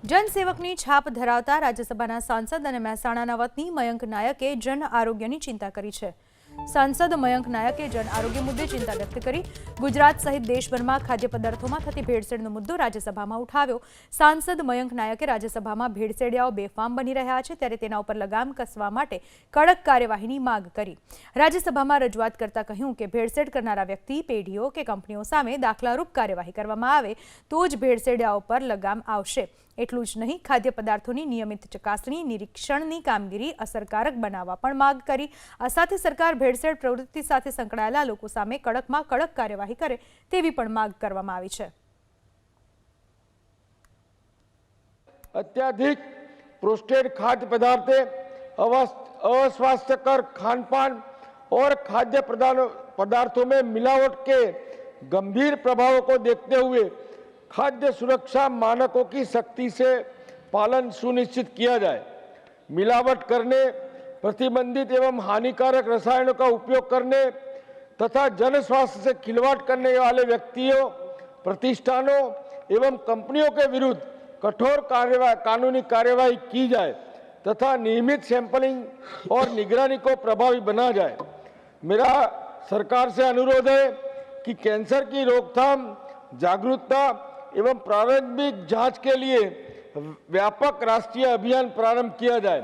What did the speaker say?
जनसेवकनी छाप धरावता राज्यसभाના સાંસદ અને મહેસાણાના વતની મયંક નાયકે જન આરોગ્યની ચિંતા કરી છે। સાંસદ મયંક નાયકે જન આરોગ્ય મુદ્દે ચિંતા વ્યક્ત કરી ગુજરાત સહિત દેશભરમાં ખાદ્ય પદાર્થોમાં થતી ભેળસેળનો મુદ્દો રાજ્યસભામાં ઉઠાવ્યો। સાંસદ મયંક નાયકે રાજ્યસભામાં ભેળસેળિયાઓ બેફામ બની રહ્યા છે ત્યારે તેના ઉપર લગામ કસવા માટે કડક કાર્યવાહીની માંગ કરી। રાજ્યસભામાં રજૂઆત કરતા કહ્યું કે ભેળસેળ કરનારા વ્યક્તિ, પેઢીઓ કે કંપનીઓ સામે દાખલારૂપ કાર્યવાહી કરવામાં આવે તો જ ભેળસેળિયાઓ પર લગામ આવશે। એટલું જ નહીં, ખાદ્ય પદાર્થોની નિયમિત ચકાસણી, નિરીક્ષણની કામગીરી અસરકારક બનાવવા પણ માંગ કરી। આ સાથે સરકાર ભેળસેળ પ્રવૃત્તિ સાથે સંકળાયેલા લોકો સામે કડકમાં કડક કાર્યવાહી કરે તેવી પણ માંગ કરવામાં આવી છે। अत्यधिक प्रोसेस्ड खाद्य पदार्थ, अस्वास्थ्यकर खान पान और खाद्य पदार्थों में मिलावट के गंभीर प्रभावों को देखते हुए खाद्य सुरक्षा मानकों की सख्ती से पालन सुनिश्चित किया जाए। मिलावट करने, प्रतिबंधित एवं हानिकारक रसायनों का उपयोग करने तथा जन स्वास्थ्य से खिलवाड़ करने वाले व्यक्तियों, प्रतिष्ठानों एवं कंपनियों के विरुद्ध कठोर कानूनी कार्यवाही की जाए तथा नियमित सैंपलिंग और निगरानी को प्रभावी बना जाए। मेरा सरकार से अनुरोध है कि कैंसर की रोकथाम, जागरूकता एवं प्रारंभिक जांच के लिए व्यापक राष्ट्रीय अभियान प्रारंभ किया जाए।